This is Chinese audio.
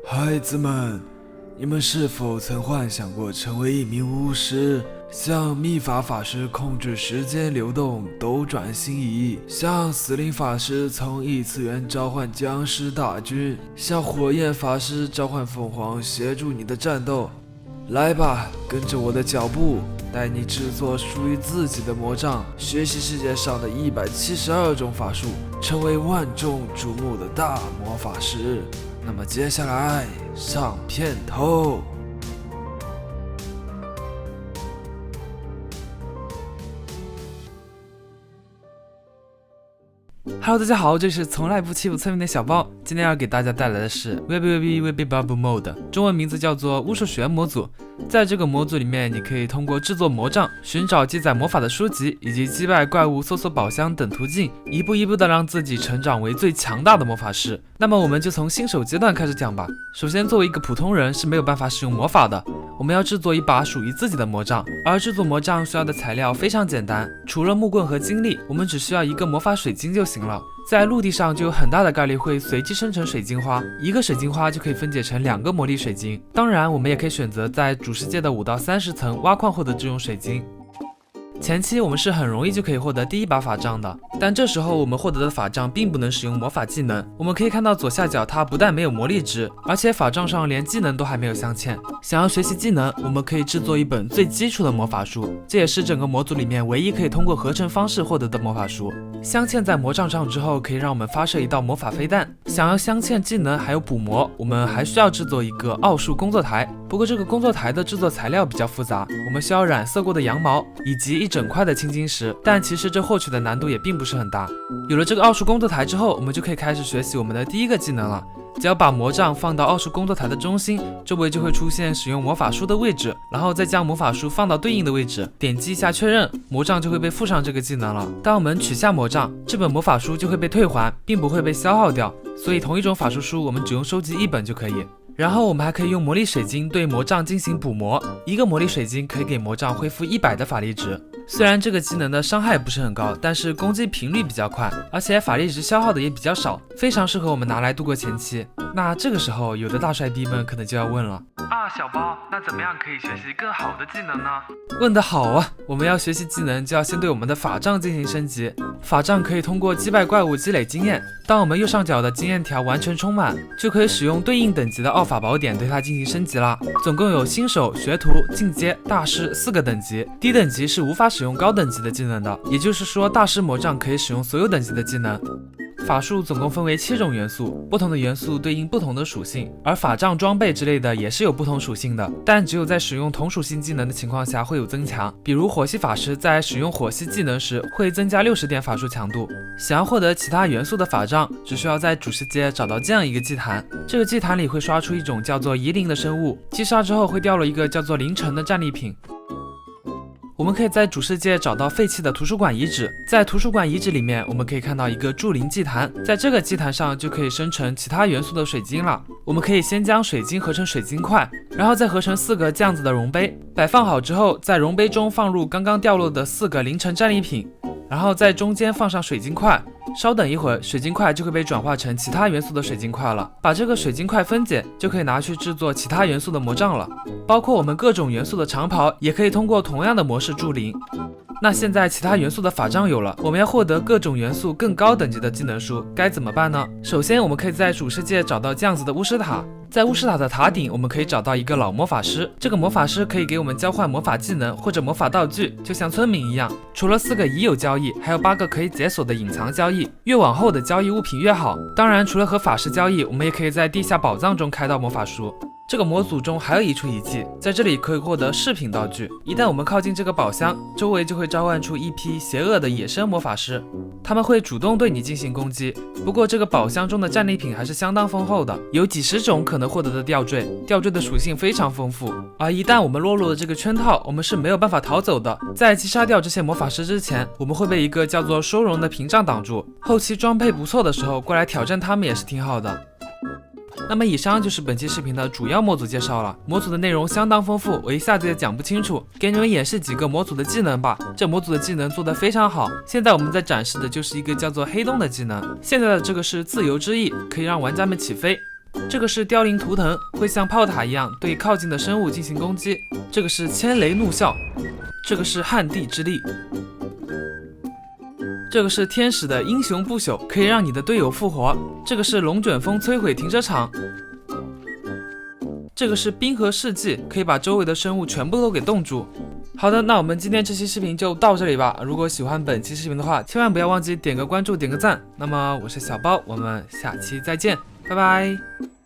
孩子们，你们是否曾幻想过成为一名巫师，像秘法法师控制时间流动，斗转星移，像死灵法师从异次元召唤僵尸大军，像火焰法师召唤凤凰协助你的战斗？来吧，跟着我的脚步，带你制作属于自己的魔杖，学习世界上的172种法术，成为万众瞩目的大魔法师。那么接下来上片头。Hello， 大家好，这是从来不欺负村民的小包。今天要给大家带来的是 Webbubble Mode， 中文名字叫做巫术学模组。在这个模组里面，你可以通过制作魔杖、寻找记载魔法的书籍，以及击败怪物、搜索宝箱等途径，一步一步的让自己成长为最强大的魔法师。那么我们就从新手阶段开始讲吧。首先，作为一个普通人是没有办法使用魔法的，我们要制作一把属于自己的魔杖。而制作魔杖需要的材料非常简单，除了木棍和精力，我们只需要一个魔法水晶就行了。在陆地上就有很大的概率会随机生成水晶花，一个水晶花就可以分解成2个魔力水晶。当然，我们也可以选择在主世界的5到30层挖矿获得这种水晶。前期我们是很容易就可以获得第一把法杖的，但这时候我们获得的法杖并不能使用魔法技能。我们可以看到左下角它不但没有魔力值，而且法杖上连技能都还没有镶嵌。想要学习技能，我们可以制作一本最基础的魔法书，这也是整个模组里面唯一可以通过合成方式获得的魔法书。镶嵌在魔杖上之后，可以让我们发射一道魔法飞弹。想要镶嵌技能还有补魔，我们还需要制作一个奥数工作台。不过这个工作台的制作材料比较复杂，我们需要染色过的羊毛以及一整块的青金石，但其实这获取的难度也并不是很大。有了这个奥数工作台之后，我们就可以开始学习我们的第一个技能了。只要把魔杖放到奥数工作台的中心，周围就会出现使用魔法书的位置，然后再将魔法书放到对应的位置，点击一下确认，魔杖就会被附上这个技能了。当我们取下魔杖，这本魔法书就会被退还，并不会被消耗掉，所以同一种法术书我们只用收集1本就可以。然后我们还可以用魔力水晶对魔杖进行补魔，一个魔力水晶可以给魔杖恢复100的法力值。虽然这个技能的伤害不是很高，但是攻击频率比较快，而且法力值消耗的也比较少，非常适合我们拿来度过前期。那这个时候，有的大帅逼们可能就要问了小包，那怎么样可以学习更好的技能呢？问得好啊！我们要学习技能，就要先对我们的法杖进行升级。法杖可以通过击败怪物积累经验，当我们右上角的经验条完全充满，就可以使用对应等级的奥法宝典对它进行升级啦。总共有新手、学徒、进阶、大师4个等级，低等级是无法使用高等级的技能的，也就是说大师魔杖可以使用所有等级的技能。法术总共分为7种元素，不同的元素对应不同的属性，而法杖装备之类的也是有不同属性的，但只有在使用同属性技能的情况下会有增强。比如火系法师在使用火系技能时会增加60点法术强度。想要获得其他元素的法杖，只需要在主世界找到这样一个祭坛，这个祭坛里会刷出一种叫做夷灵的生物，击杀之后会掉落一个叫做灵尘的战利品。我们可以在主世界找到废弃的图书馆遗址，在图书馆遗址里面，我们可以看到一个筑灵祭坛，在这个祭坛上就可以生成其他元素的水晶了。我们可以先将水晶合成水晶块，然后再合成4个这样子的溶杯，摆放好之后，在溶杯中放入刚刚掉落的4个灵尘战利品，然后在中间放上水晶块。稍等一会儿，水晶块就会被转化成其他元素的水晶块了。把这个水晶块分解，就可以拿去制作其他元素的魔杖了。包括我们各种元素的长袍，也可以通过同样的模式筑灵。那现在其他元素的法杖有了，我们要获得各种元素更高等级的技能书，该怎么办呢？首先，我们可以在主世界找到这样子的巫师塔，在巫师塔的塔顶，我们可以找到一个老魔法师，这个魔法师可以给我们交换魔法技能或者魔法道具，就像村民一样。除了4个已有交易，还有8个可以解锁的隐藏交易，越往后的交易物品越好。当然，除了和法师交易，我们也可以在地下宝藏中开到魔法书。这个模组中还有一处遗迹，在这里可以获得饰品道具。一旦我们靠近这个宝箱，周围就会召唤出一批邪恶的野生魔法师，他们会主动对你进行攻击。不过这个宝箱中的战利品还是相当丰厚的，有几十种可能获得的吊坠，吊坠的属性非常丰富。而一旦我们落入了这个圈套，我们是没有办法逃走的。在击杀掉这些魔法师之前，我们会被一个叫做收容的屏障挡住。后期装备不错的时候，过来挑战他们也是挺好的。那么以上就是本期视频的主要模组介绍了。模组的内容相当丰富，我一下子也讲不清楚，给你们演示几个模组的技能吧。这模组的技能做得非常好，现在我们在展示的就是一个叫做黑洞的技能。现在的这个是自由之翼，可以让玩家们起飞。这个是凋零图腾，会像炮塔一样对靠近的生物进行攻击。这个是千雷怒啸，这个是旱地之力。这个是天使的英雄不朽，可以让你的队友复活。这个是龙卷风摧毁停车场。这个是冰河世纪，可以把周围的生物全部都给冻住。好的，那我们今天这期视频就到这里吧。如果喜欢本期视频的话，千万不要忘记点个关注，点个赞。那么我是小包，我们下期再见，拜拜。